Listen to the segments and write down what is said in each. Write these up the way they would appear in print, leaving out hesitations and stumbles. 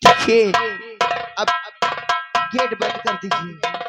देखिए अब गेट बंद कर दीजिए।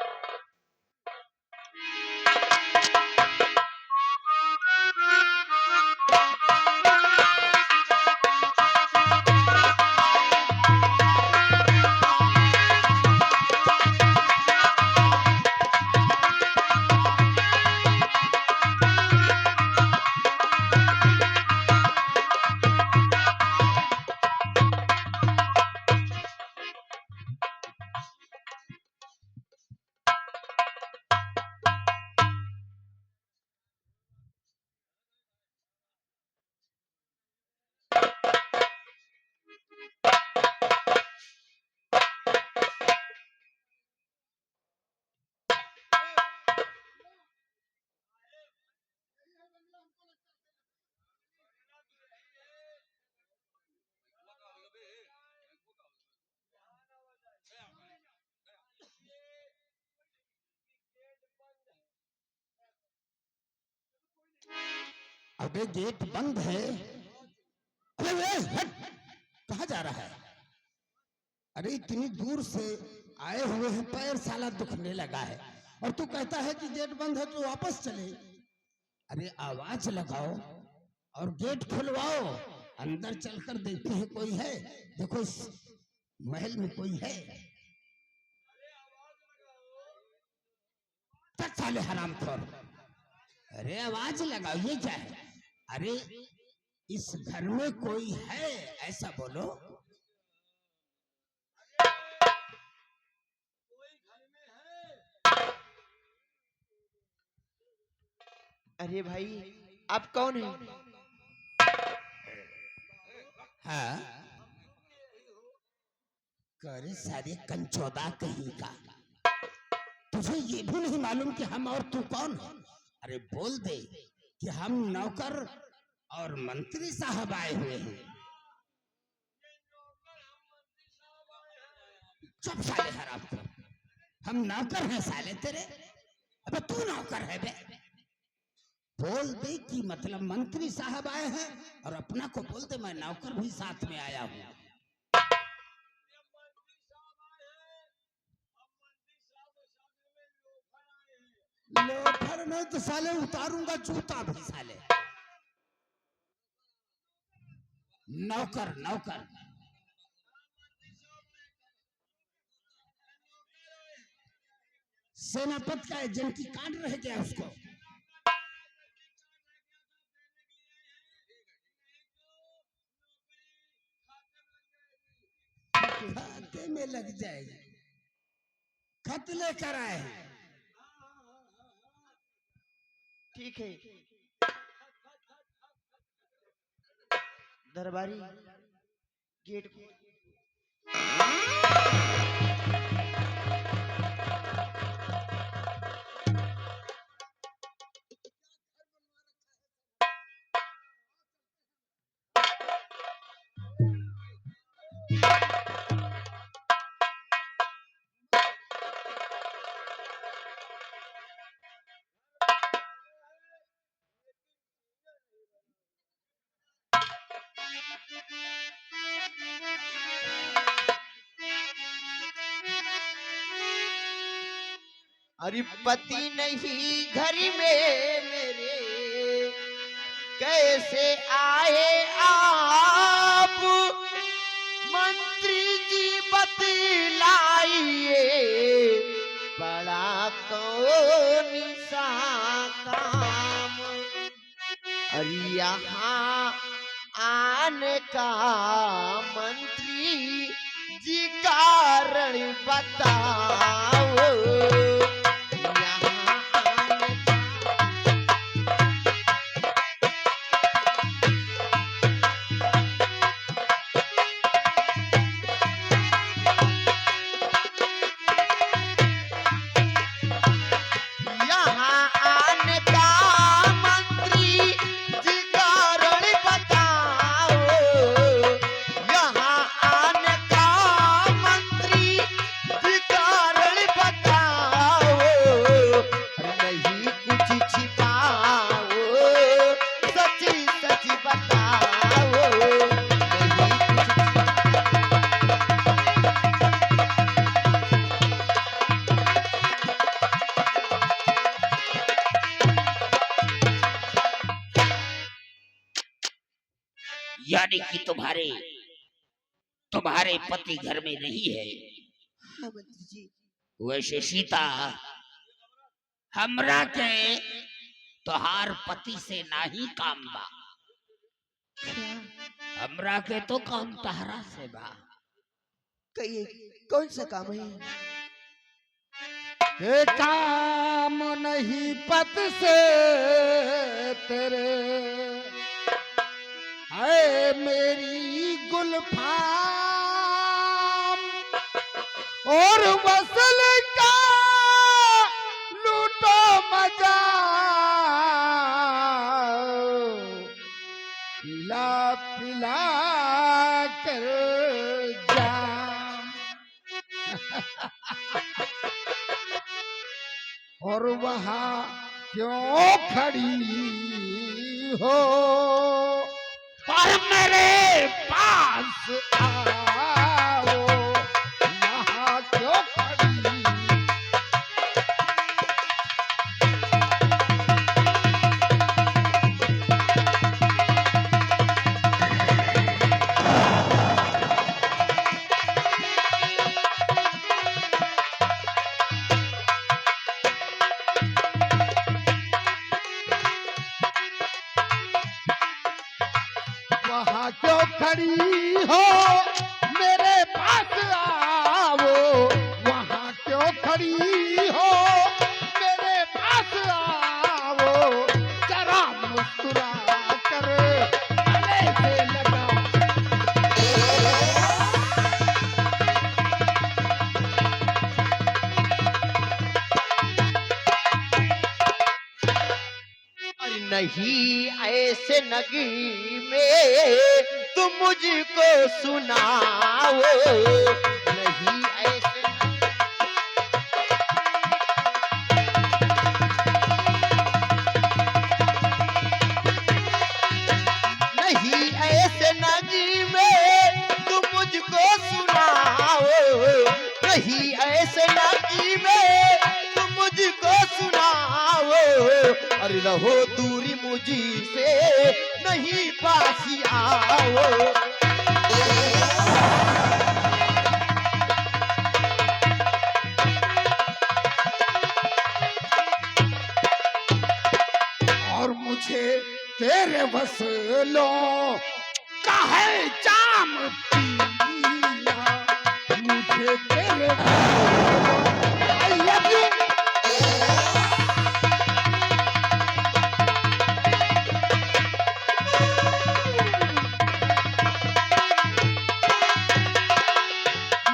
अबे गेट बंद है। अरे हट, कहाँ जा रहा है? अरे इतनी दूर से आए हुए हैं, पैर साला दुखने लगा है और तू कहता है कि गेट बंद है तो वापस चले। अरे आवाज लगाओ और गेट खुलवाओ, अंदर चलकर देखते हैं कोई है। देखो इस महल में कोई है। तक साले हरामखोर, अरे आवाज लगाओ, ये क्या है? अरे इस घर में कोई है ऐसा बोलो। अरे भाई आप कौन है? हाँ करे सारे कंचौदा कहीं का, तुझे ये भी नहीं मालूम कि हम और तू कौन है? अरे बोल दे कि हम नौकर और मंत्री साहब आए हुए हैं। चुप साले हराम, हम नौकर हैं साले तेरे। अबे तू नौकर है बे? बोल दे कि मतलब मंत्री साहब आए हैं और अपना को बोल दे मैं नौकर भी साथ में आया हूँ। लोफर नहीं तो साले उतारूंगा जूता भी साले। नौकर नौकर सेनापति का एजेंटी कार्ड रह गया उसको। खाते में लग जाएगी, खत लेकर आए हैं। ठीक है दरबारी गेट अरे पति नहीं घर में मेरे कैसे आए आप मंत्री जी बतलाइए बड़ा कौन सा काम अरे यहाँ आने का मंत्री जी कारण बताओ यानी कि तुम्हारे पति घर में नहीं है। हाँ मंत्री जी। वैसे सीता, हमरा के तोहार पति से नाही काम बा, क्या हमरा के तो काम तहरा से बा। कहिए कौन सा काम है? ये काम नहीं पत से तेरे, है मेरी गुलफाम और वसल का लूटो मजा, पिला पिला कर जाम। और वहाँ क्यों खड़ी हो, और मेरे पास आओ, वहाँ क्यों खड़ी। वहाँ क्यों खड़ी हो, मेरे पास आओ, वहाँ क्यों खड़ी हो, मेरे पास आओ, जरा मुस्कुरा कर गले से लगाओ। अरे नहीं ऐसे नगी में तुम मुझको सुनाओ, नहीं ऐसे नहीं ऐसे नगी में तुम मुझको सुनाओ, नहीं ऐसे नगी में तुम मुझको सुनाओ। अरे रहो दूरी मुझी से नहीं पास आओ। और मुझे तेरे वसलों का है जाम पीना, मुझे तेरे I love you।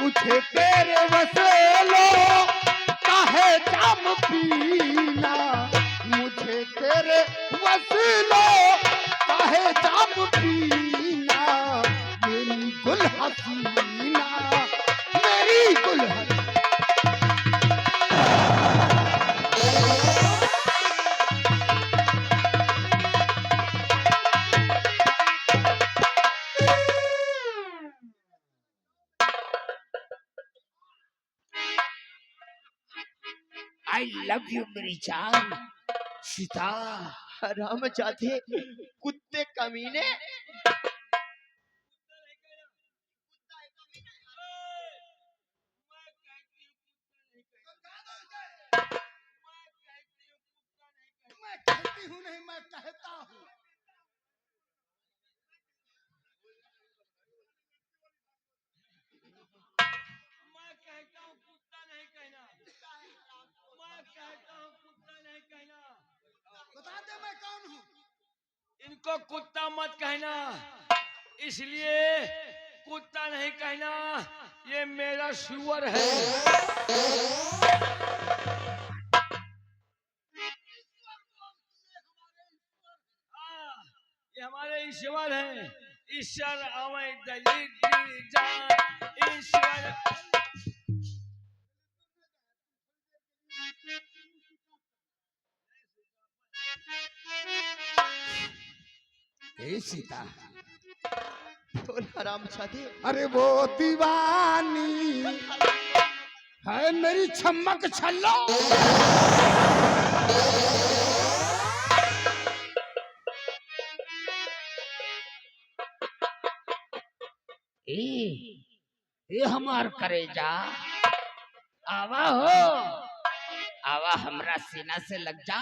मुझे तेरे वसलों का है जाम पीना, मुझे तेरे वसलों का है जाम पीना, मेरी गुल हसीना, मेरी गुल हसीना। आई लव यू मेरी जान सीता। राम चाहते कुत्ते कमीने। मैं कहती हूँ नहीं, मैं कहता हूँ। मैं कहता हूँ कुत्ता नहीं कहना, मैं कहता हूँ कुत्ता नहीं कहना। बता दे मैं कौन हूँ। इनको कुत्ता मत कहना, इसलिए कुत्ता नहीं कहना, ये मेरा सुअर है। हाँ, ये हमारे ईश्वर हैं। ईश्वर अवै दलित जान ईश्वर। ए सीता, बोला राम चाहते। अरे वो दीवानी है मेरी छमक छल्लो, ये हमार करेजा आवा हो, आवा हमरा सीना से लग जा।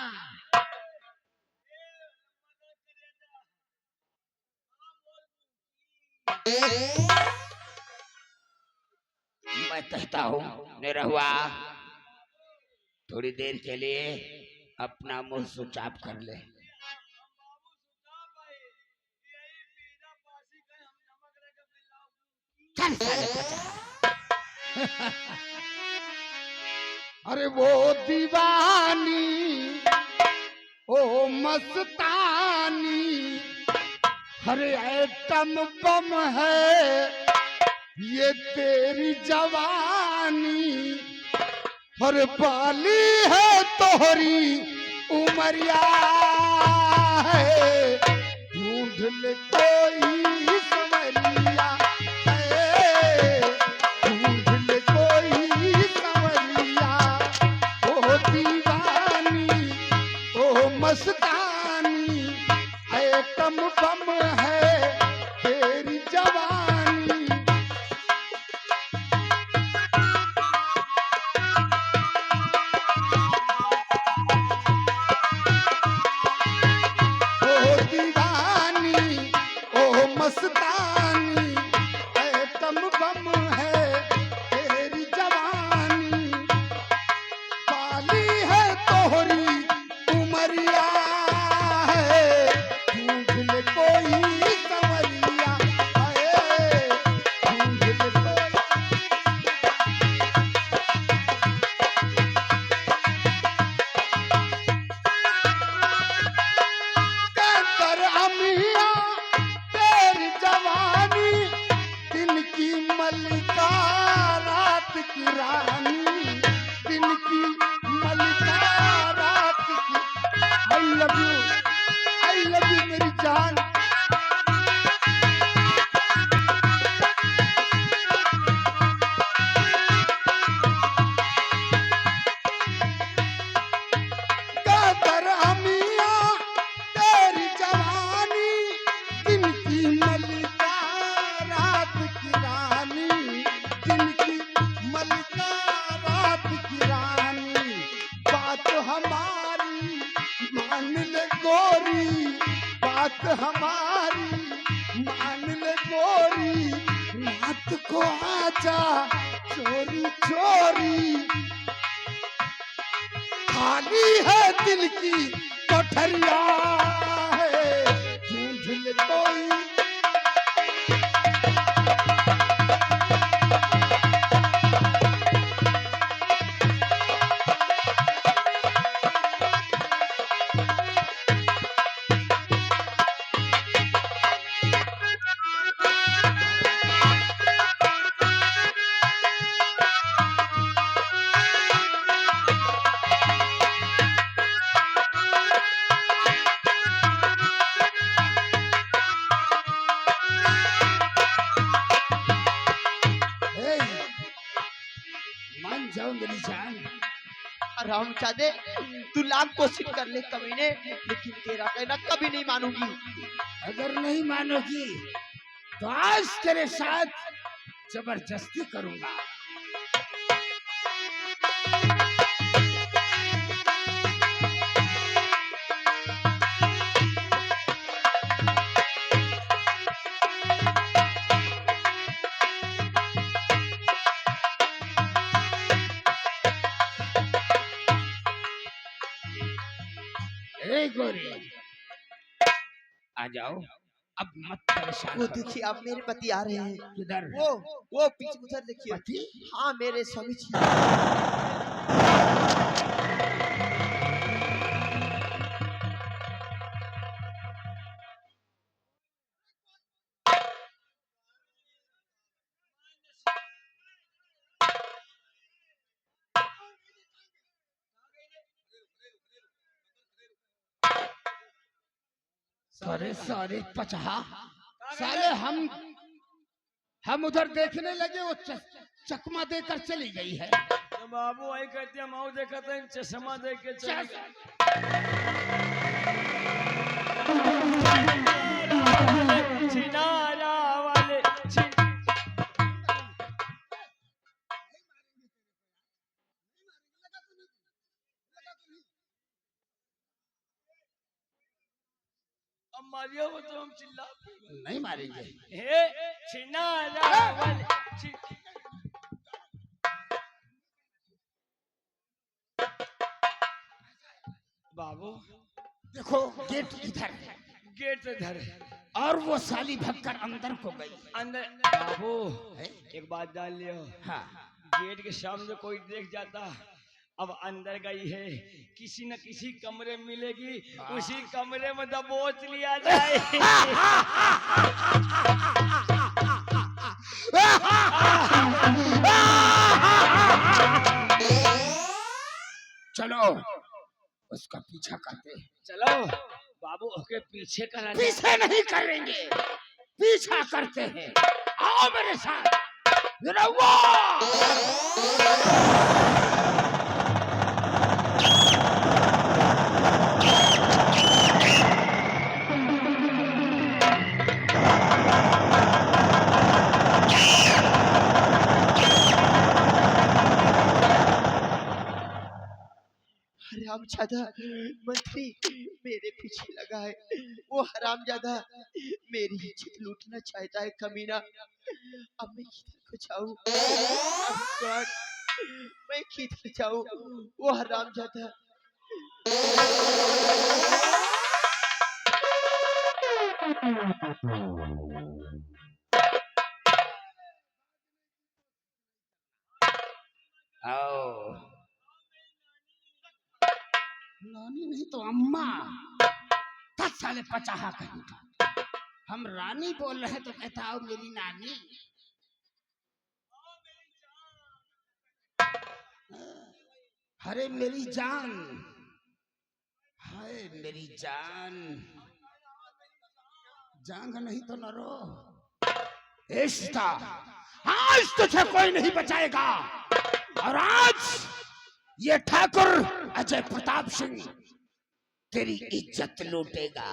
मैं कहता हूँ निरहुआ, थोड़ी देर के लिए अपना मुंह सुचाप कर ले। चल साले पचा। अरे वो दीवानी ओ मस्तानी, अरे ऐटम बम है ये तेरी जवानी, और बाली है तोहरी उमरिया है, ढूंढ ले कोई संवरिया है, ढूंढ ले कोई संवरिया। ओ दीवानी ओ मस्तानी, ऐटम बम है तेरी जवानी। ओ दीवानी ओ मस्तानी, ऐटम बम है तेरी जवानी, बाली है तोहरी उमरिया है, ढूंढ ले कोई संवरिया है, ढूंढ ले कोई। कहतर अमिया तेरी जवानी, दिन की मलिका रात की रानी, दिन की मलिका रात की। आई लव यू मेरी जान। कहतर अमिया तेरी जवानी, दिन की मलिका रात की रानी, दिन की मलिका रात की रानी। बात हमारी मान ले गोरी, बात हमारी मान ले गोरी, रात को आजा चोरी चोरी, खाली है दिल की कोठरिया है, ढूंढ ले कोई। ए, मान जाओ मेरी जान। राम चादे, तू लाख कोशिश कर ले कमीने, लेकिन तेरा कहना कभी नहीं मानूंगी। अगर नहीं मानोगी तो आज तेरे साथ जबरदस्ती करूंगा। ए गोरी, आ जाओ, अब मत परेशान वो करो। देखिए आप मेरे पति आ रहे हैं। किधर? वो पीछे उधर देखिए। पति? हाँ मेरे स्वामी जी। सारे सारे पचहा साले, हम उधर देखने लगे, वो चकमा देकर चली गई है। तो बाबू आई कहते हम आओ देखा था चश्मा दे के चल गए। चिनारा वाले मारियो वो तो हम चिल्ला नहीं मारेंगे। हे छिना रावल बाबू देखो गेट इधर है गेट इधर है और वो साली भगकर अंदर को गई। अंदर बाबू एक बात जान लियो हाँ गेट के सामने कोई देख जाता अब अंदर गई है किसी न किसी कमरे में मिलेगी उसी कमरे में दबोच लिया जाए। चलो उसका पीछा करते हैं। चलो बाबू ओके पीछे करा जाए। पीछे नहीं करेंगे, पीछा करते हैं। आओ मेरे साथ। रउआ! हरामजादा मंत्री मेरे पीछे लगा है। वो हरामजादा मेरी इज्जत लूटना चाहता है कमीना। अब मैं किधर को जाऊं? अब गॉड, मैं किधर जाऊं? वो हरामजादा आओ नानी नहीं तो अम्मा। 10 साले पचाहा कहीं का। हम रानी बोल रहे तो कहता आओ मेरी नानी। अरे मेरी जान, हाय मेरी जान, जान नहीं तो न रो। ए सीता, आज तुझे कोई नहीं बचाएगा और आज ये ठाकुर अजय प्रताप सिंह तेरी इज्जत लूटेगा।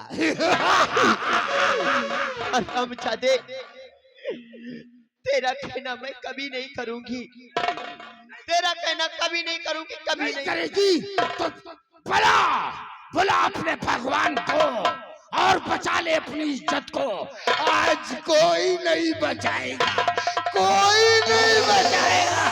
हरामजादे तेरा कहना मैं कभी नहीं करूंगी। तेरा कहना कभी नहीं करूंगी, कभी नहीं करेगी तो बुला बुला अपने भगवान को और बचा ले अपनी इज्जत को। आज कोई नहीं बचाएगा, कोई नहीं बचाएगा।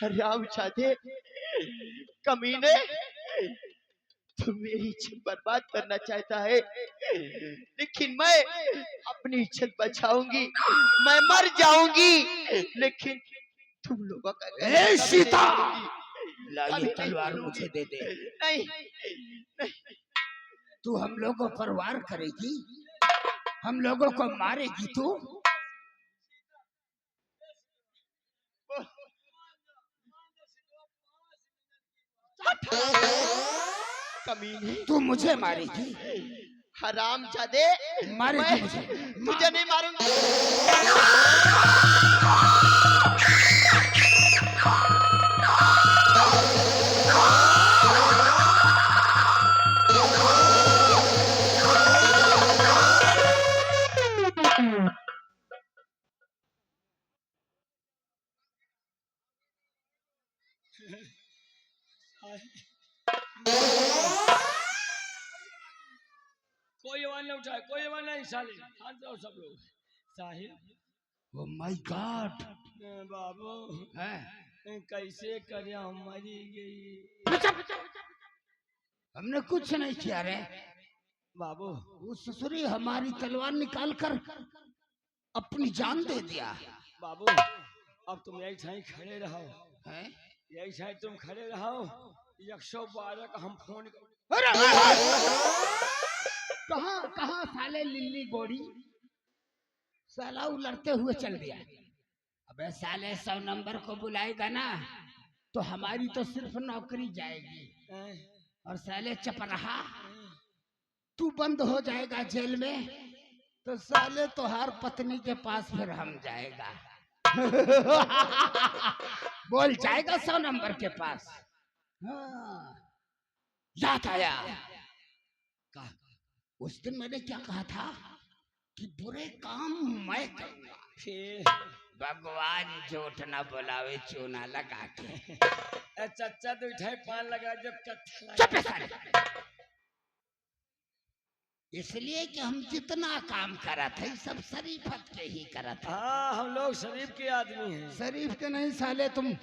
हरामजादे कमीने, तू मेरी इज्जत बर्बाद करना चाहता है, लेकिन मैं अपनी इज्जत बचाऊंगी। मैं मर जाऊंगी लेकिन तुम लोगों का कहना ए कभी नहीं सीता! करूंगी। ला कभी ये नहीं तलवार करूंगी। मुझे दे दे। नहीं, तू हम लोगों पर वार करेगी, हम लोगों को मारेगी तू। कमीने तू मुझे मारेगी, हरामजादे, मारेगी मैं मुझे। तुझे नहीं मारूंगी। कोई आवाज नहीं उठाए, कोई आवाज नहीं। साले शांत रहो सब लोग। साहिब ओ माय गॉड, बाबू कैसे करे हम मरी गई। हमने कुछ नहीं किया रे बाबू वो ससुरी हमारी तलवार निकाल कर अपनी जान दे दिया। बाबू अब तुम यही ठाई खड़े रहो, हैं? यही ठाई तुम खड़े रहो। 112 का हम फोन अरे कहाँ कहाँ साले लिल्ली गोड़ी, साला उलटते हुए चल दिया। अबे साले 100 नंबर को बुलाएगा ना तो हमारी तो सिर्फ नौकरी जाएगी और साले चपराहा तू बंद हो जाएगा जेल में तो साले तोहार पत्नी के पास फिर हम जाएगा। बोल जाएगा 100 नंबर के पास। हाँ, याद आया। उस दिन मैंने क्या कहा था कि बुरे काम मैं करूंगा। फिर भगवान झूठ न बुलावे चूना लगा के। चचा तो उठाए पान लगा जब कत्था चुप है साले। इसलिए कि हम जितना काम करा थे सब शरीफत के ही करा था। हाँ हम लोग शरीफ के आदमी हैं। शरीफ के नहीं साले, तुम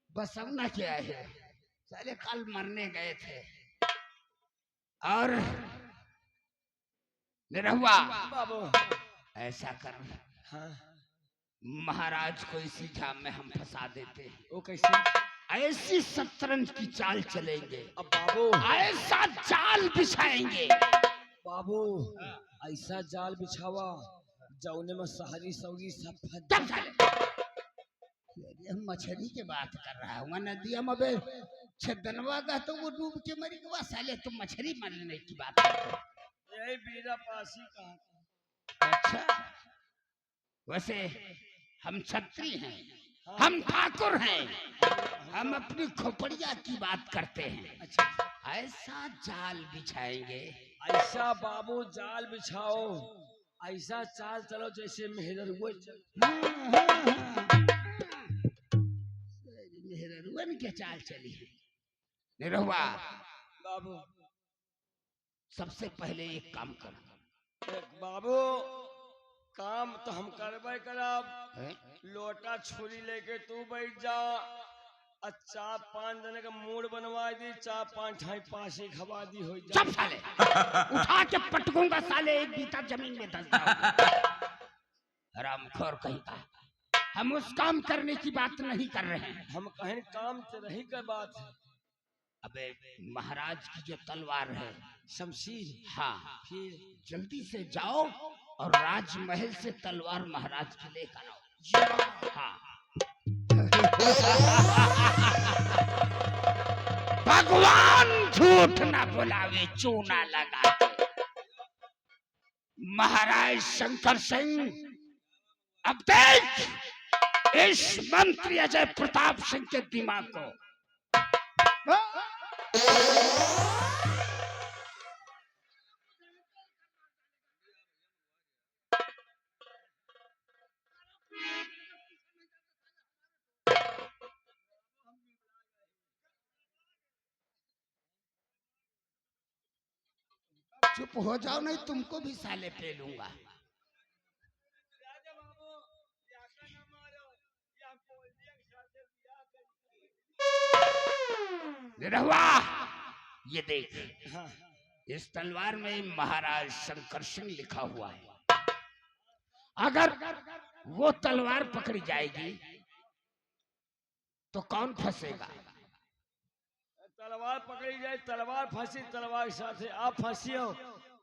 बसवना के आए हैं साले, कल मरने गए थे। और निरहुआ बाबू ऐसा कर, हाँ महाराज को इसी जाम में हम फंसा देते हैं। वो कैसे? ऐसी शतरंज की चाल चलेंगे, अब बाबू ऐसा जाल बिछाएंगे। बाबू ऐसा जाल बिछावा जौने में शहरी सौगी सब फंस तब साले हम मछली की बात कर रहा हूँ, नदिया में बे छदनवा का तो वो डूब के मरी गवा साले, तुम मछली मारने की बात करते हो। यही बीरा पासी कहा अच्छा, वैसे हम छत्री हैं, हम ठाकुर हैं, हम अपनी खोपड़िया की बात करते हैं। अच्छा ऐसा जाल बिछाएंगे, ऐसा बाबू जाल बिछाओ, ऐसा चाल चलो जैसे मेहरुआ चल। मेहरुआ के चाल चली है। निरहुआ बाबू सबसे पहले एक काम करो। बाबू काम तो हम करबे करब, हैं? लोटा छुरी लेके तू बैठ जा, अच्छा 5 जने का मूड बनवा दी, 4-5 ठाई पासी खवा दी हो जा। चुप साले, उठा के पटकूंगा साले, एक बीता जमीन में धंस जाओगे। हरामखोर कहीं का, हम उस काम करने की बात नहीं कर रहे हैं। हम कहें काम तो रही का बात है। अबे महाराज की जो तलवार है, शमशीर हाँ, फिर जल्दी से जाओ और राजमहल से तलवार महाराज की लेकर आओ। हाँ भगवान झूठ ना बुलावे चूना लगा के। महाराज शंकर सिंह, अब देख इस मंत्री अजय प्रताप सिंह के दिमाग को। चुप हो जाओ, नहीं तुमको भी साले पे लूंगा। निरहुआ ये देख, हाँ इस तलवार में महाराज शंकर सिंह लिखा हुआ है। अगर वो तलवार पकड़ी जाएगी तो कौन फंसेगा? तलवार पकड़ी जाए, तलवार फंसी, तलवार के साथ है आप फंसियो,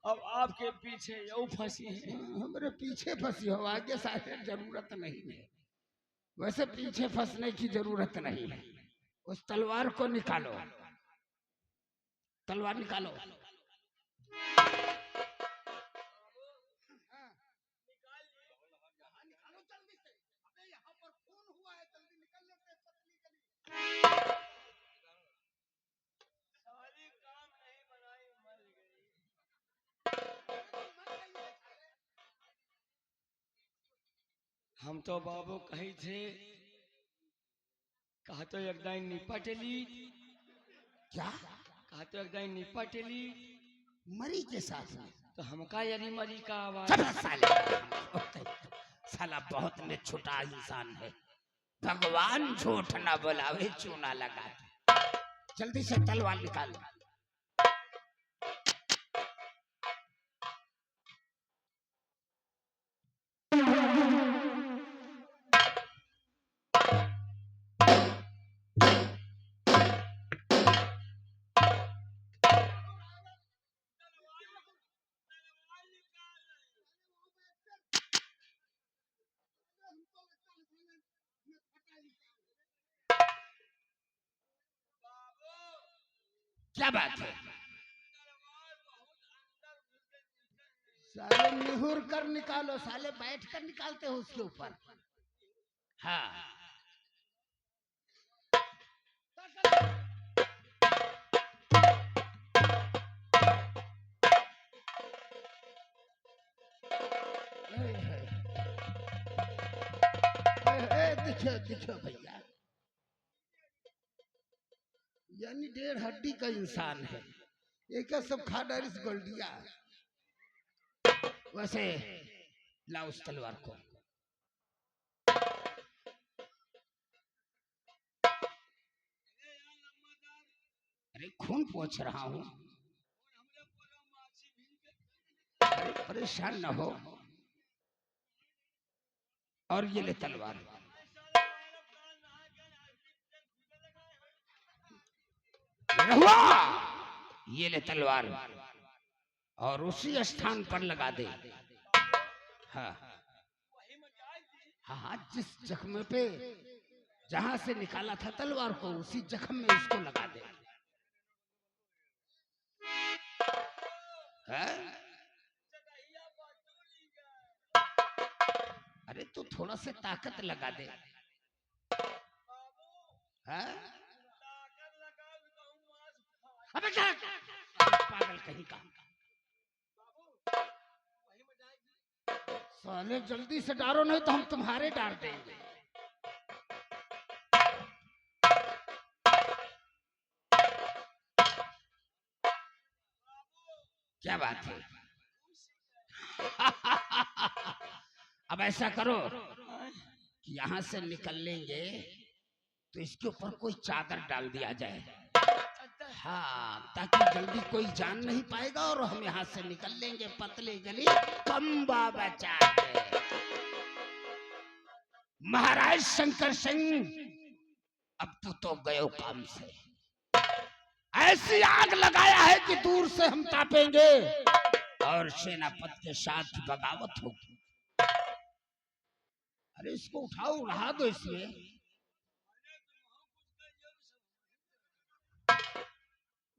अब आपके पीछे यू फंसी है। हमारे पीछे फंसी हो, आगे साले जरूरत नहीं है। वैसे पीछे फंसने की जरूरत नहीं है। उस तलवार को निकालो, तलवार निकालो। हम तो बाबू कही थे, कहा तो एक दाई निपटली, क्या कहा तो एक दाई निपटली, मरी के साथ में? तो हमका यानी मरी का आवाज। चल साले, साला बहुत में छोटा इंसान है। भगवान झूठ ना बुलावे चूना लगा के। जल्दी से तलवार निकाल। क्या बात है? साले निहुर कर निकालो, साले बैठ कर निकालते हो उसके ऊपर। हाँ दिखे दिखे भैया, यानी 1.5 हड्डी का इंसान है। एक सब खा डारिस गोल्डिया। वैसे ला उस तलवार को। अरे खून पोंछ रहा हूं, अरे परेशान न हो। और ये ले तलवार। रहुआ ये ले तलवार और उसी स्थान पर लगा दे। हाँ हाँ हाँ, जिस जख्म पे जहां से निकाला था तलवार को उसी जख्म में उसको लगा दे। है? अरे तू थोड़ा सा ताकत लगा दे। है? अबे क्या पागल कहीं का। साले जल्दी से डारो नहीं तो हम तुम्हारे डाल देंगे। क्या बात है? अब ऐसा करो कि यहाँ से निकल लेंगे तो इसके ऊपर कोई चादर डाल दिया जाए। हाँ, ताकि जल्दी कोई जान नहीं पाएगा और हम यहाँ से निकल लेंगे पतले गली कंबा बचा के। महाराज शंकर सिंह, अब तो गयो काम से। ऐसी आग लगाया है कि दूर से हम तापेंगे और सेनापति के साथ बगावत होगी। अरे इसको उठाओ, उड़ा दो इसमें।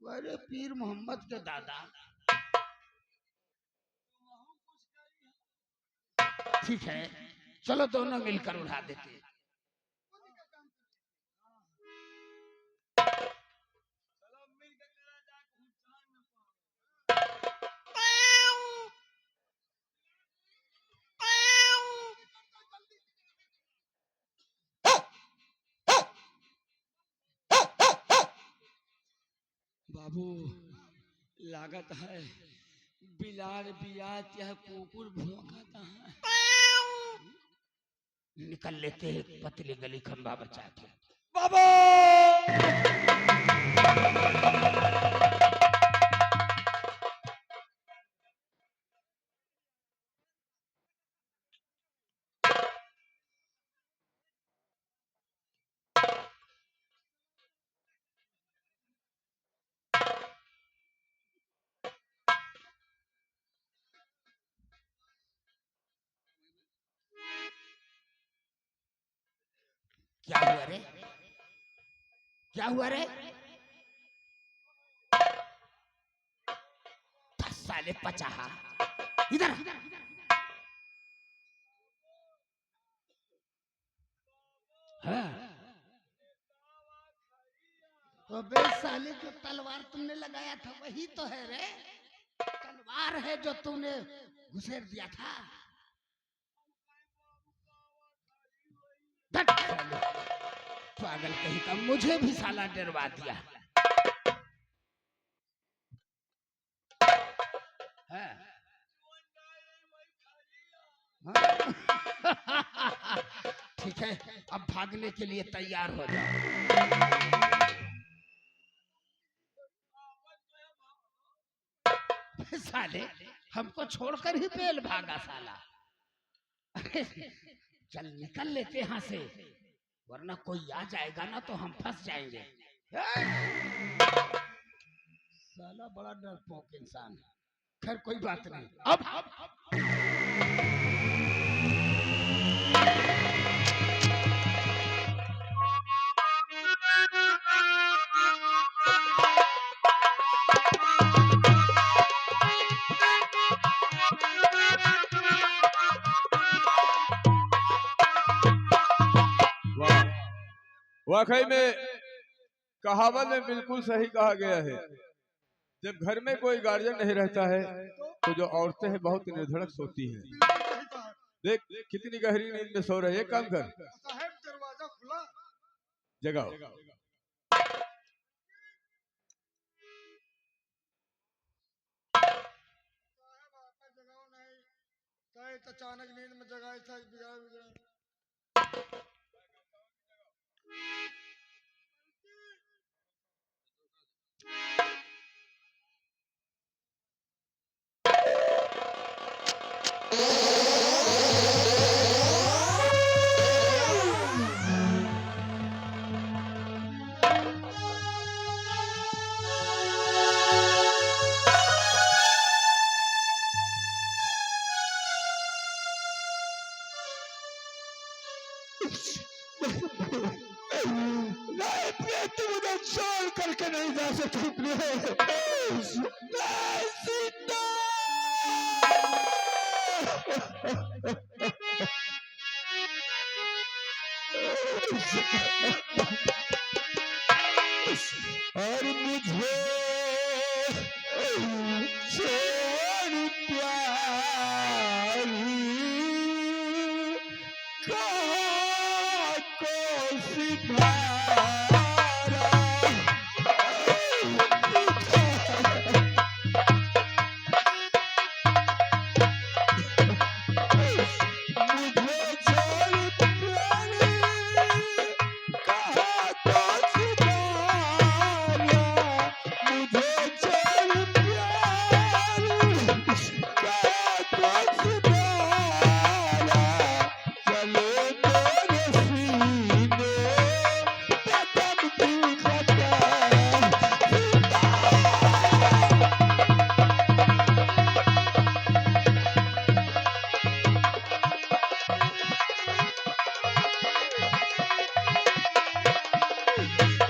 अरे पीर मोहम्मद के दादा, ठीक है चलो दोनों मिलकर उठा देते हैं। बाबू लागत है बिलार बियात या कुकुर भौंकता है। निकल लेते हैं पतली गली खंबा बचा के। बाबू क्या हुआ रे? क्या हुआ रे? साले पचाहा इधर। हाँ। अबे साले जो तलवार तुमने लगाया था वही तो है रे। तलवार है जो तुमने घुसेड़ दिया था। पागल कहीं का, मुझे भी साला डरवा दिया। ठीक है, अब भागने के लिए तैयार हो जाओ। साले हमको छोड़कर ही पेल भागा साला। चल निकल लेते यहाँ से, वरना कोई आ जाएगा ना तो हम फंस जाएंगे। साला बड़ा डरपोक इंसान है। खैर कोई बात नहीं। अब वाकई में कहावत में बिल्कुल सही कहा गया है। जब घर में कोई गार्जियन नहीं रहता है तो जो औरतें हैं बहुत निर्धड़क सोती हैं। देख कितनी गहरी नींद में सो रही है। काम कर। जगाओ। अचानक नींद में जगाया था बिगड़ा बिगड़ा। नहीं प्रिय, तू मुझे छोड़ करके नहीं जा सकती प्रिय। नहीं, सीता। और मुझे छोड़ प्यारी कहाँ को सिधारा। मुझे छोड़ प्यारी कहाँ को सिधारा। मुझे छोड़ प्यारी कहाँ को सिधारा। चलो मेरे सीने पे दम की खतर।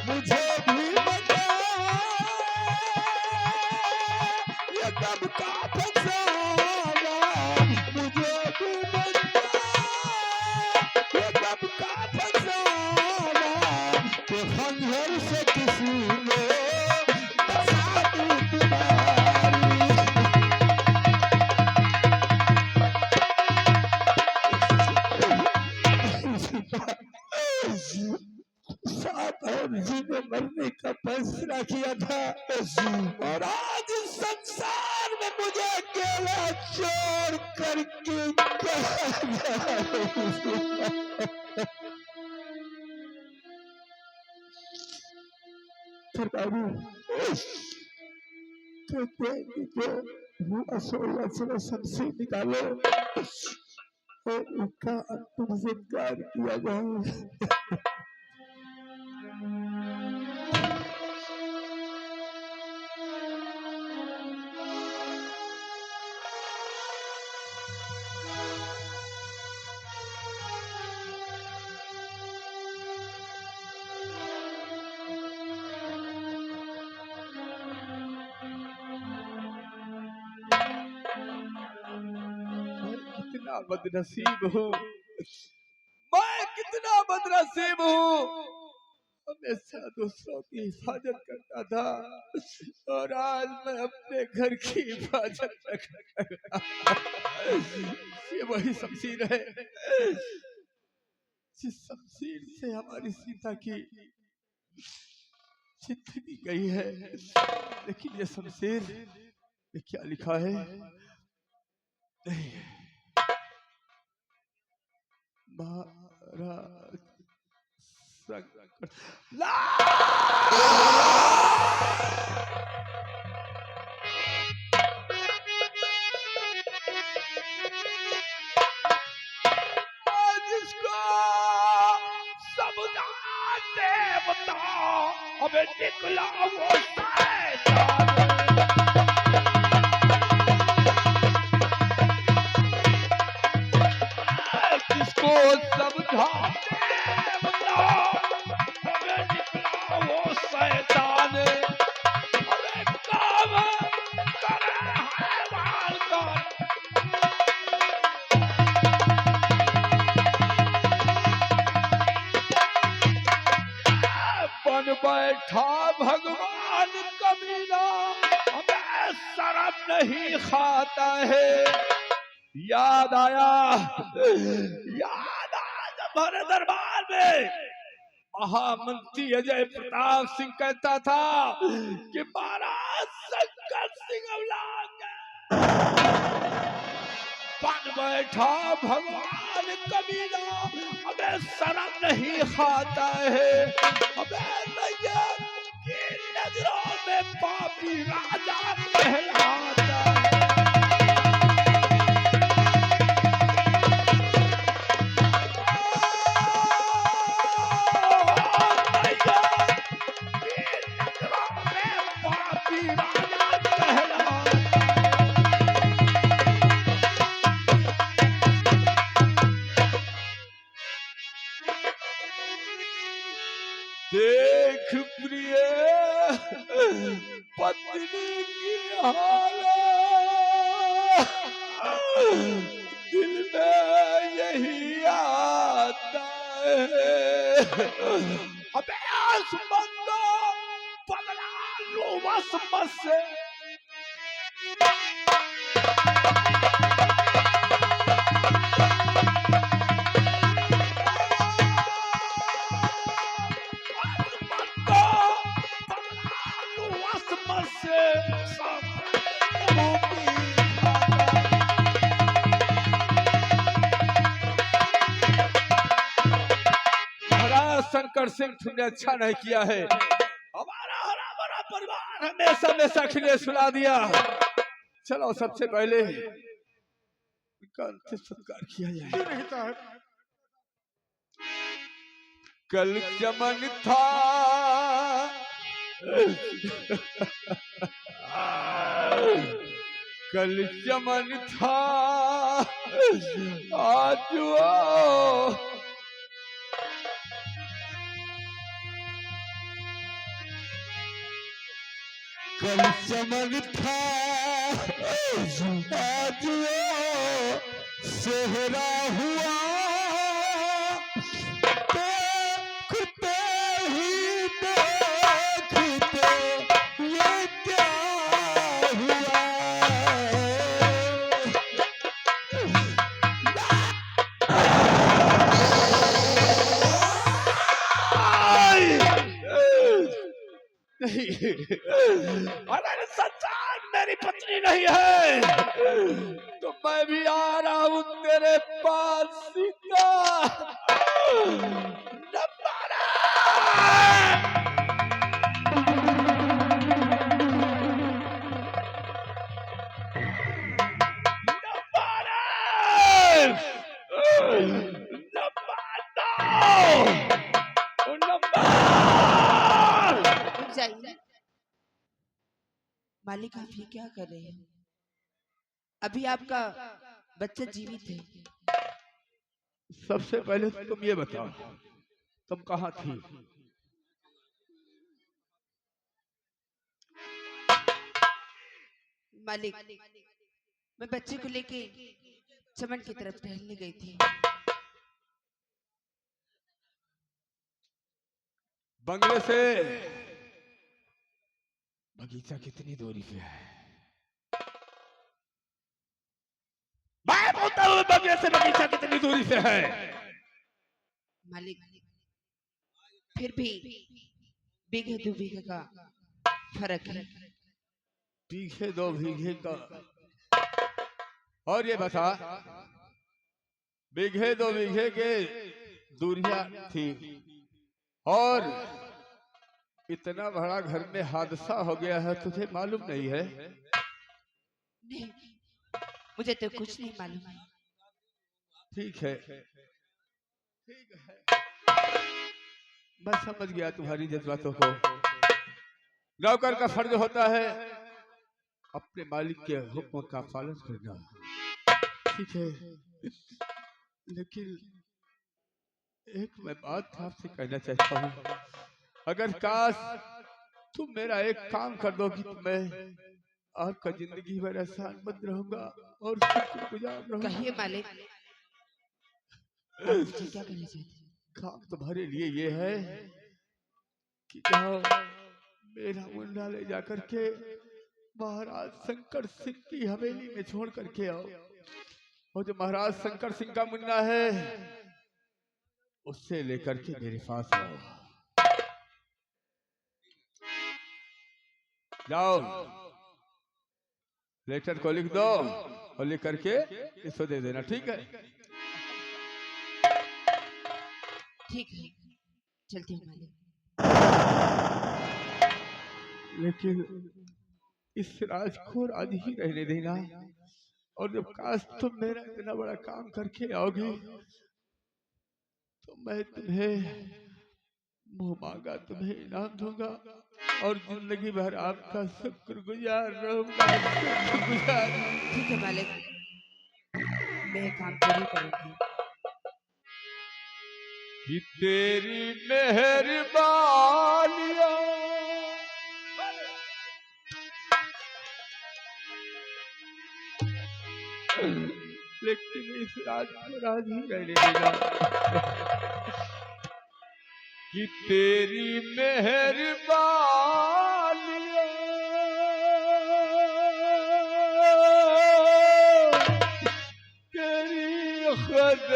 मुझे भी बता ये कब का फसाना। मुझे भी बता ये कब का फसाना। कि खंजर से किसी ने बसा दी तुम्हारी। साथ और जीने मरने का फैसला किया था, और आज इस संसार में मुझे अकेला छोड़ करके कहाँ जा रही है? फिर बाबू कहते हैं कि जो हुआ सो हुआ, चलो शमशीर निकालो और उनका अंतिम संस्कार किया जाए। मैं कितना बदनसीब हूँ, मैं कितना बदनसीब हूँ। हमेशा दूसरों की हिफाजत करता था, और आज मैं अपने घर की हिफाजत न कर रहा। ये वही शमशीर है जिस शमशीर से हमारी सीता की जिंदगी गई है। लेकिन ये शमशीर ये क्या लिखा है? नहीं, महाराज संकट ला। जिसको समझा देवता अबे निकला वो शैतान। जिसको समझा देवता अबे निकला वो शैतान। अबे काम करे हैवान का। बन बैठा भगवान कमीना, हमें शर्म नहीं खाता है। याद आया जब हमारे दरबार में महामंत्री अजय प्रताप सिंह कहता था कि महाराज शंकर सिंह बन बैठा भगवान कबीरा, हमें शर्म नहीं खाता है, हमें नैया की नजरों में पापी राजा कहलाता है। देख प्रिय पत्नी की हालत, दिल में यही आता है, हमें आसमान को बदला लो बस बस से। शंकर सिंह तुमने अच्छा नहीं किया है, हमारा हरा भरा परिवार हमेशा हमेशा खिले सुला दिया। चलो सबसे पहले इनका अंतिम संस्कार किया जाए। नहीं साहब, कल चमन था कल चमन था आज वो कल चमन था आज वो सेहरा हुआ, देखते ही देखते ये क्या हुआ। नहीं, अगर संसार मेरी पत्नी नहीं है तो मैं भी आ रहा हूं तेरे पास सीता। मालिक आप ये क्या कर रहे हैं? अभी आपका बच्चा जीवित है। सबसे पहले तुम ये बताओ, तुम कहाँ थी? मालिक, मैं बच्चे को लेके चमन की तरफ टहलने गई थी। बंगले से बगीचा कितनी दूरी पे है? मैं बोलता हूँ बंगले से बगीचा कितनी दूरी पे है? मालिक, फिर भी बीघे दो बीघे का फर्क है। बीघे दो बीघे का? और ये बता, बीघे दो बीघे के दूरियां थी और इतना बड़ा घर में हादसा हो गया है, तुझे मालूम नहीं है? नहीं, मुझे तो कुछ नहीं मालूम है। ठीक है, ठीक है, मैं समझ गया तुम्हारी जज्बातों को। नौकर का फर्ज होता है अपने मालिक के हुक्म का पालन करना, ठीक है, लेकिन एक मैं बात आपसे कहना चाहता हूँ, अगर काश तुम मेरा एक काम कर दोगी तो मैं आपका जिंदगी भर एहसान बंद रहूंगा और शुक्रगुजार रहूंगा। कहिए मालिक, मुझे क्या कहना चाहते हैं? काम तुम्हारे लिए ये है कि जाओ मेरा मुंडा ले जाकर के महाराज शंकर सिंह की हवेली में छोड़ करके आओ, और जो महाराज शंकर सिंह का मुन्ना है उससे लेकर के मेरे पास आओ। जाओ लेटर को लिख दो और लिख करके इसको दे देना, ठीक है? ठीक है, चलते हैं मालिक। लेकिन इस राज को राज ही रहने देना, और जब काश तुम मेरा इतना बड़ा काम करके आओगी तो मैं तुम्हें मुंह मांगा तुम्हें इनाम दूंगा और जिंदगी भर आपका शुक्रगुजार रहूंगा, शुक्रगुजार। ठीक है मालिक, मैं काम जरूर करूंगी। कि तेरी मेहरबानियां लेकिन इस राज को राज ही रहने देगा। कि तेरी मेहरबानियां तेरी कदरदानियां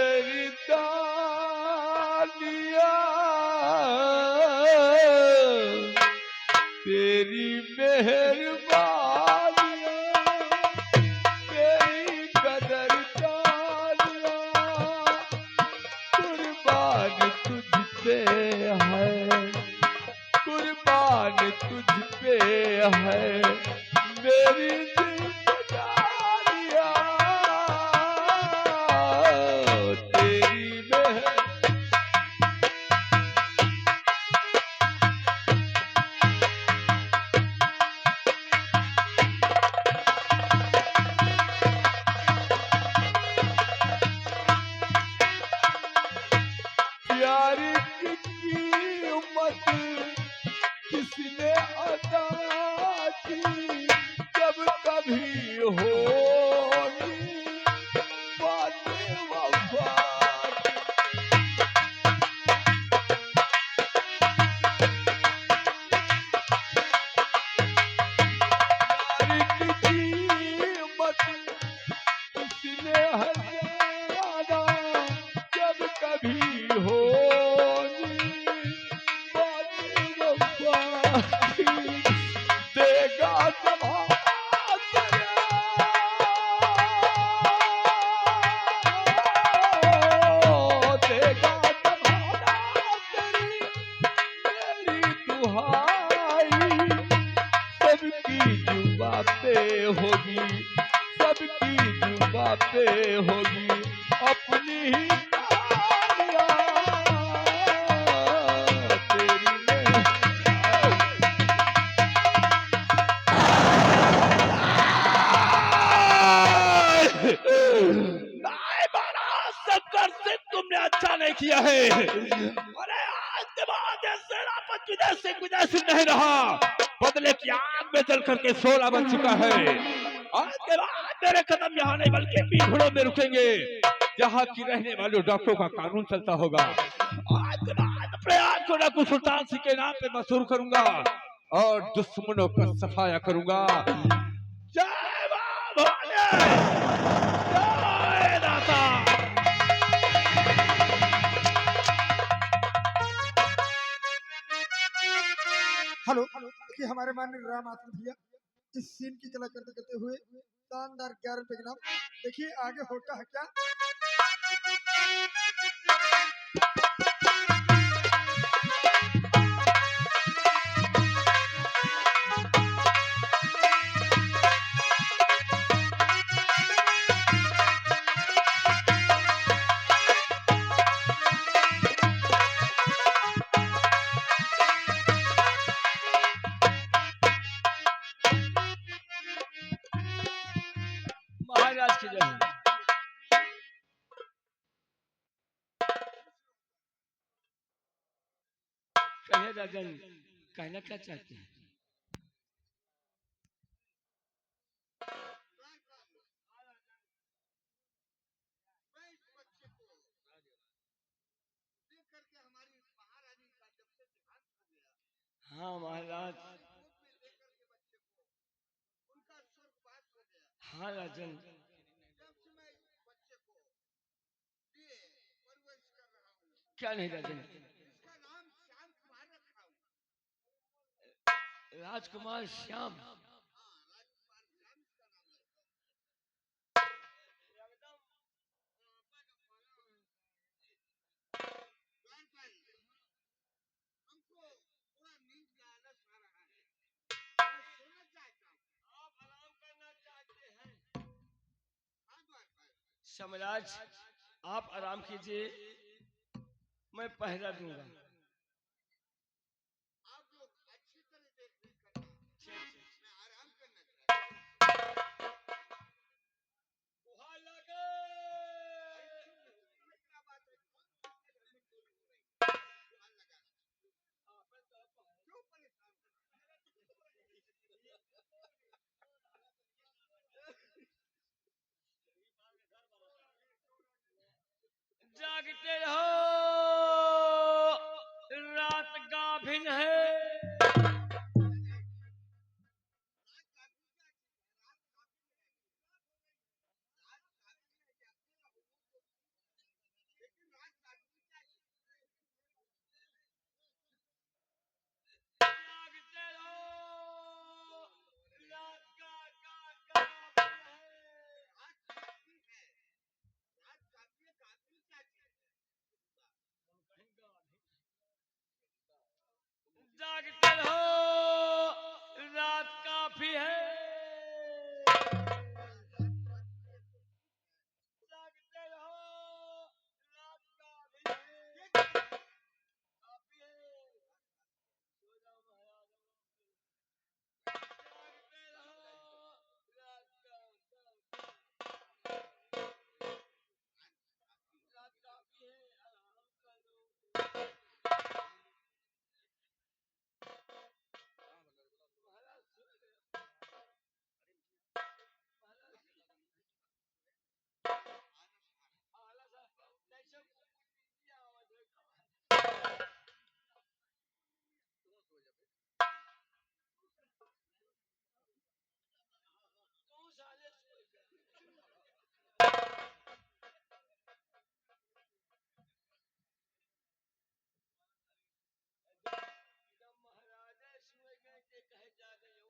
तेरी मेहरबानियां तेरी कदरदानियां कुर्बान तुझ पे है, कुर्बान तुझ पे है मेरी जिंदगानियां तेरी मेहर। प्यार की कीमत किसने अदा की जब कभी होगी बातें वफा की। प्यार की कीमत किसने अदा जब कभी होगी बातें वफा की। देगा जवाब तेरा, देगा जवाब तेरी मेरी दुहाई सबकी जुबा पे होगी, सबकी जुबा पे होगी अपनी ही कहानियां तेरी मेहर। नहीं महाराज, शंकर सिंह तुमने अच्छा नहीं किया है। अरे आज के बाद ये सेनापति विदेश सिंह नहीं रहा, बदले की आग में जल करके 16 बज चुका है। आज के बाद मेरे कदम यहाँ नहीं बल्कि पीढ़ों में रुकेंगे जहाँ की रहने वाले डॉक्टरों का कानून चलता होगा। आज के बाद प्रयाग को नकुल सुल्तान सिंह के नाम पे मशहूर करूंगा और दुश्मनों का सफाया करूंगा। जय मां भवानी, जय दाता। हेलो, देखिए हमारे माननीय राम आत्मा भैया इस सीन की कला करते करते हुए शानदार 11 रुपए के नाम। देखिए आगे होता है क्या। महाराज की जय हो। कहिए राजन, कहना क्या चाहते हैं? हाँ महाराज, हाँ राजन, क्या नहीं राजन? राजकुमार श्याम। सम्राट आप आराम कीजिए, मैं पहरा दूंगा। जागते रहो, रात गाभिन है। जागते रहो, रात जागते रहो, रात काफी है। जागते रहो, रात काफी है। काफी है। सो जाओ महाराज। जागते रहो, रात काफी है, आराम करो। महाराज सो गए। आला सा कैसे क्या आवाज है? तू साले सो गया। जब महाराजा सो गए के कहे जा रहे हो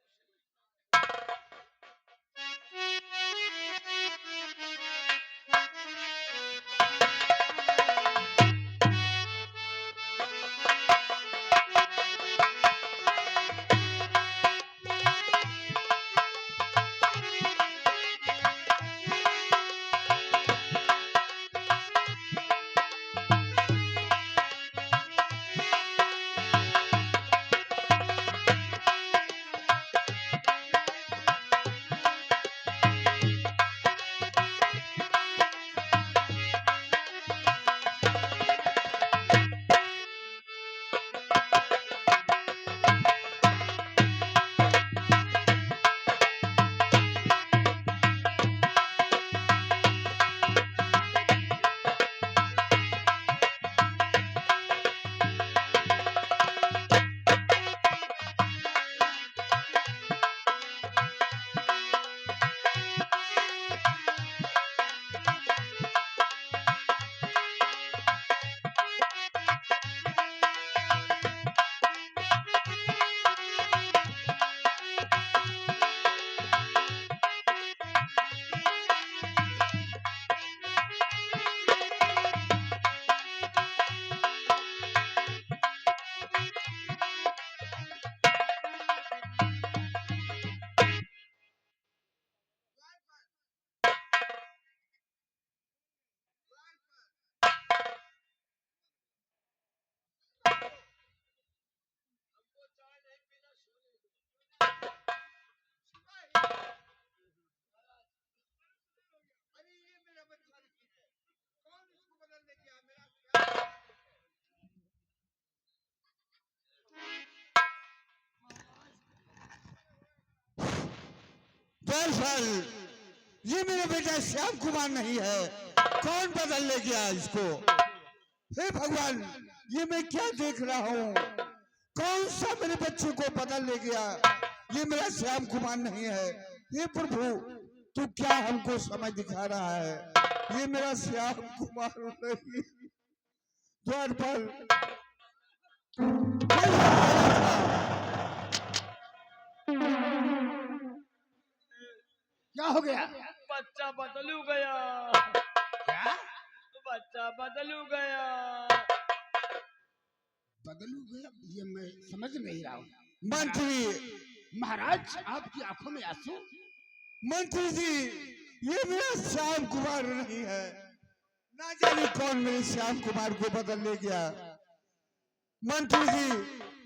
दरअसल ये मेरा बेटा श्याम कुमार नहीं है। कौन बदल ले गया इसको? हे भगवान, ये मैं क्या देख रहा हूँ? कौन सा मेरे बच्चे को बदल ले गया? ये मेरा श्याम कुमार नहीं है। हे प्रभु, तू क्या हमको समझ दिखा रहा है? ये मेरा श्याम कुमार नहीं। द्वारपाल क्या हो गया? बच्चा बदलू गया, क्या बच्चा बदलू गया। बदलू गया? ये मैं समझ नहीं रहा हूँ। मंत्री महाराज, आपकी आंखों में आंसू? मंत्री जी, ये मेरा श्याम कुमार नहीं है। ना जाने कौन मेरे श्याम कुमार को बदल ले गया। मंत्री जी,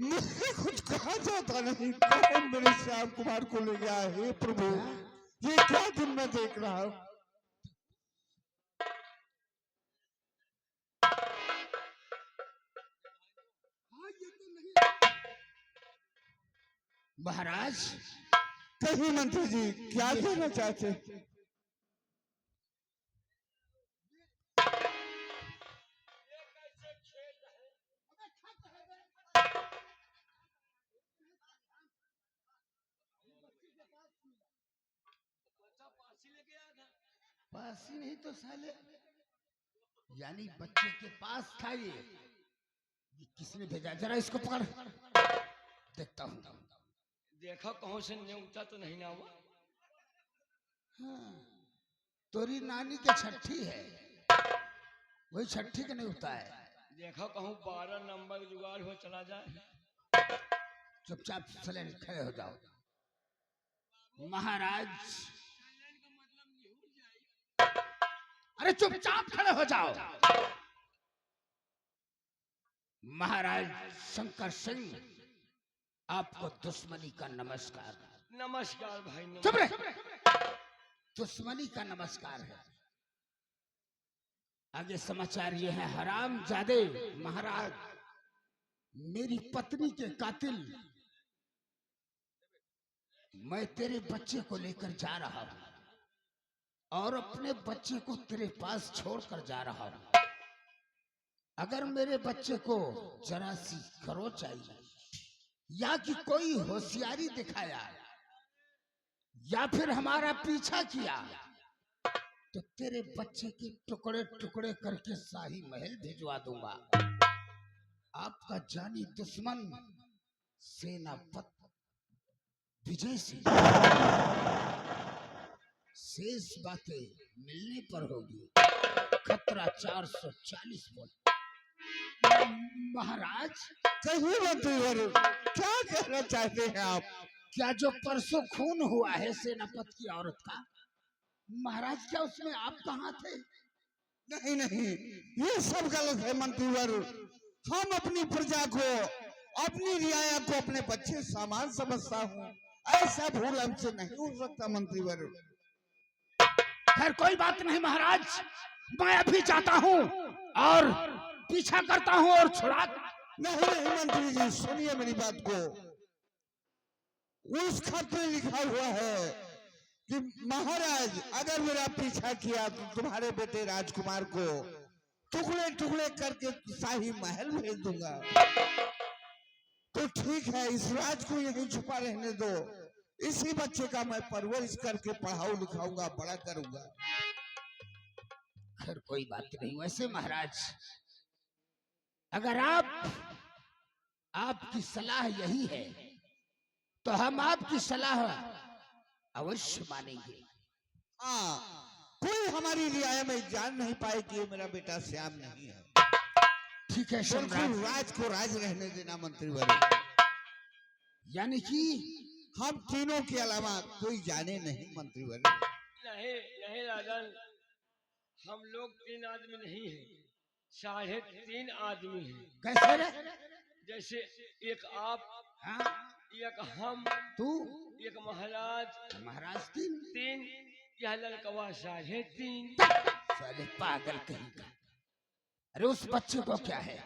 मुझे कुछ कहा जाता नहीं, कौन मेरे श्याम कुमार को ले गया? हे प्रभु, ये क्या दिन मैं देख रहा हूँ। महाराज, कहिए मंत्री जी, क्या कहना चाहते? पास ही नहीं तो साले, यानी बच्चे के पास था ये किसने भेजा? जरा इसको पकड़, देखता हूँ। देखा कहीं से न्यूटा तो नहीं ना हुआ। हाँ, तोरी नानी के छठी है, वही छठी के नहीं होता है। देखा कहूँ 12 नंबर जुगाड़ हो चला जाए। चुपचाप चले, खड़े हो जाओ। महाराज, अरे चुपचाप खड़े हो जाओ। महाराज शंकर सिंह, आपको दुश्मनी का नमस्कार। नमस्कार भाई, चुप नमस्कार। रहे, दुश्मनी का नमस्कार है। आगे समाचार ये है, हरामजादे महाराज, मेरी पत्नी के कातिल, मैं तेरे बच्चे को लेकर जा रहा हूं और अपने बच्चे को तेरे पास छोड़कर जा रहा हूं। अगर मेरे बच्चे को जरा सी खरोच आई या कि कोई होशियारी दिखाया या फिर हमारा पीछा किया तो तेरे बच्चे के टुकड़े टुकड़े करके शाही महल भिजवा दूंगा। आपका जानी दुश्मन सेनापति विजय सिंह। शेष बातें मिलने पर होगी। खतरा 440 वोल्ट। महाराज, कहिए मंत्री, क्या कहना चाहते हैं आप? क्या जो परसों खून हुआ है सेनापति की औरत का, महाराज क्या उसमें आप कहाँ थे? नहीं नहीं, ये सब गलत है मंत्रीवर। हम अपनी प्रजा को, अपनी रियाया को अपने बच्चे सामान समझता हूँ, ऐसा भूल हमसे नहीं हो सकता मंत्रीवर। खैर कोई बात नहीं महाराज, मैं अभी जाता हूँ और पीछा करता हूँ और छुड़ा। नहीं नहीं मंत्री जी, सुनिए मेरी बात को। उस खत में लिखा हुआ है कि महाराज अगर मेरा पीछा किया तो तुम्हारे बेटे राजकुमार को टुकड़े टुकड़े करके शाही महल भेज दूंगा। तो ठीक है, इस राज को यहीं छुपा रहने दो। इसी बच्चे का मैं परवरिश करके पढ़ाऊ लिखाऊंगा, बड़ा करूंगा। खैर कोई बात नहीं। वैसे महाराज, अगर आपकी सलाह यही है तो हम आपकी सलाह अवश्य मानेंगे। हाँ, कोई हमारी रियाया में जान नहीं पाए कि ये मेरा बेटा श्याम नहीं है। ठीक है सम्राट, राज को राज रहने देना मंत्रीवर। यानी कि हम तीनों के अलावा कोई जाने नहीं मंत्रीवर। नहीं नहीं राजन, हम लोग 3 आदमी नहीं है, 3.5 आदमी हैं। कैसे रे? जैसे एक आप, हाँ? एक हम, तू, एक महाराज। महाराज 3, यह लड़कवा 3.5। साले पागल कहीं का। अरे उस बच्चे को क्या है?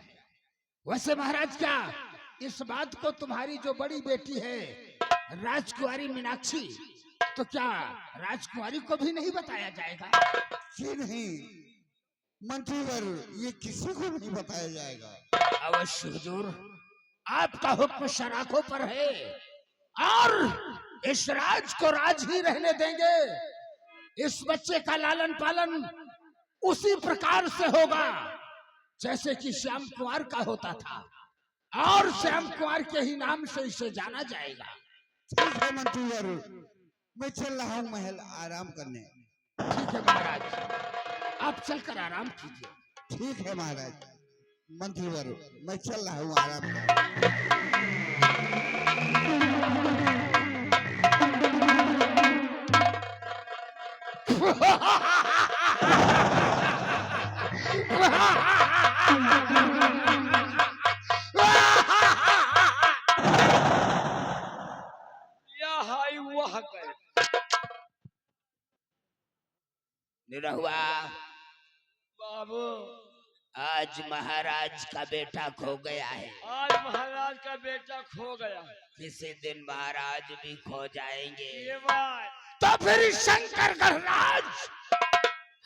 वैसे महाराज, क्या इस बात को तुम्हारी जो बड़ी बेटी है राजकुमारी मीनाक्षी, तो क्या राजकुमारी को भी नहीं बताया जाएगा? जी नहीं मंत्रीवर, ये किसी को नहीं बताया जाएगा। अवश्य हुजूर, आपका हुक्म शराखों पर है और इस राज को राज ही रहने देंगे। इस बच्चे का लालन पालन उसी प्रकार से होगा जैसे कि श्याम कुमार का होता था और श्याम कुमार के ही नाम से इसे जाना जाएगा। ठीक है मंत्रीवर, मैं चल रहा हूँ महल आराम करने। ठीक है महाराज, आप चलकर आराम कीजिए। ठीक है महाराज मंत्रीवर, मैं चल रहा हूँ आराम करने। हाय वह गए। निरहुआ, बाबू आज महाराज का बेटा खो गया है। आज महाराज का बेटा खो गया। किसी दिन महाराज भी खो जाएंगे। ये बात तो फिर शंकर गढ़राज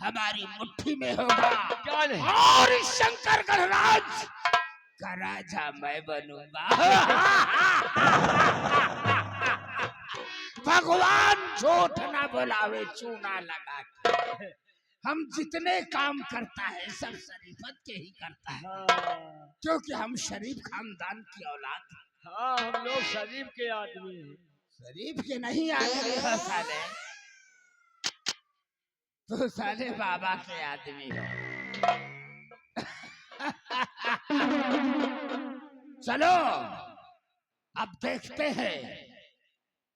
हमारी मुट्ठी में होगा। क्या नहीं? और इस शंकर गढ़राज का राजा मैं बनूंगा। भगवान झूठ ना बुलावे चूना लगा के। हम जितने काम करता है सब शरीफत के ही करता है, हाँ क्योंकि हम शरीफ खानदान की औलाद हैं। हाँ, हम लोग शरीफ के आदमी हैं। शरीफ के नहीं आदमी हो साले, तो साले बाबा के आदमी हो। चलो अब देखते हैं।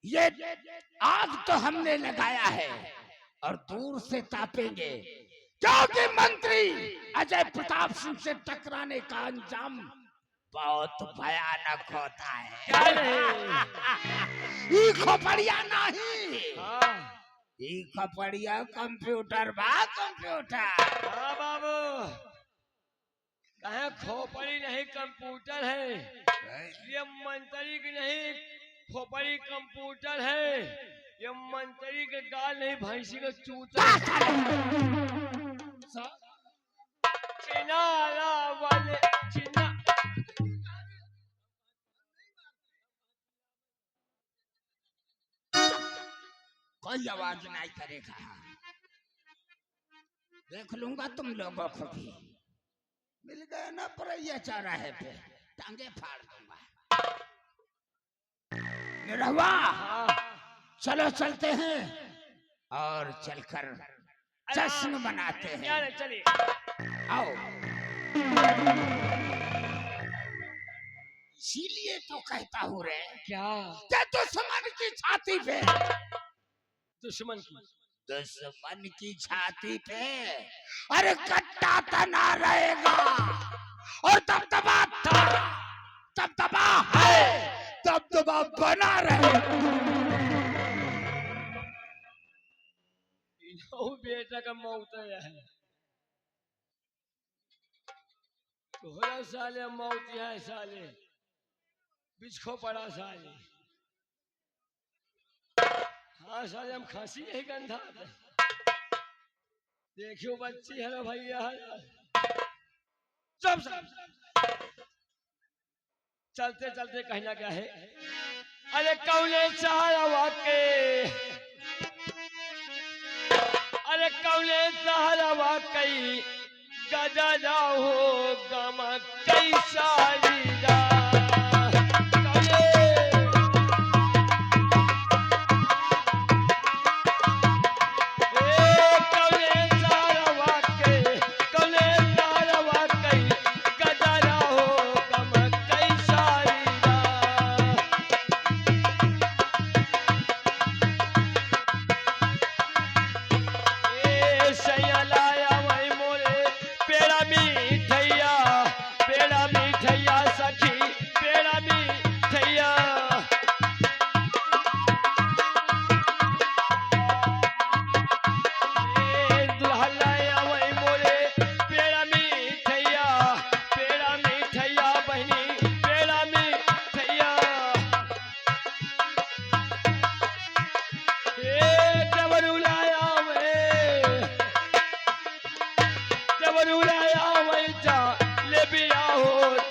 ये आग तो हमने लगाया है और दूर से तापेंगे, क्योंकि मंत्री अजय प्रताप सिंह से टकराने का अंजाम बहुत भयानक होता है। क्या नहीं? ई खोपड़िया नहीं, हाँ ई खोपड़िया कंप्यूटर बा कंप्यूटर। हाँ बाबू, कहे खोपड़ी नहीं कंप्यूटर है। ये मंत्री की नहीं खोपड़ी कंप्यूटर है। ये मंत्री के गाल नहीं भैंसी का चूता। चिनारा वाले चिना कोई आवाज नहीं करेगा। देख लूंगा तुम लोगों को भी। मिल गए ना परैया चौराहे पे, टांगे फाड़ दूंगा। निरहुआ, चलो चलते हैं और चलकर जश्न मनाते हैं। चलिए आओ। इसीलिए तो कहता हूँ रे, क्या कि दुश्मन की छाती पे, दुश्मन की दुश्मन की छाती पे अरे कट्टा तना रहेगा और दबदबा था, दबदबा है, दबदबा बना रहेगा। बेटा का मौत है। तोहरा साले मौत है साले, बिछो पड़ा साले। हाँ साले, हम खांसी नहीं गंधा। देखियो बच्ची है ना भैया, सब चलते चलते कहना क्या है। अरे कौने चारा वाके, अरे कौने चारा वाकई गजा हो गमा कई सारी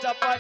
चपा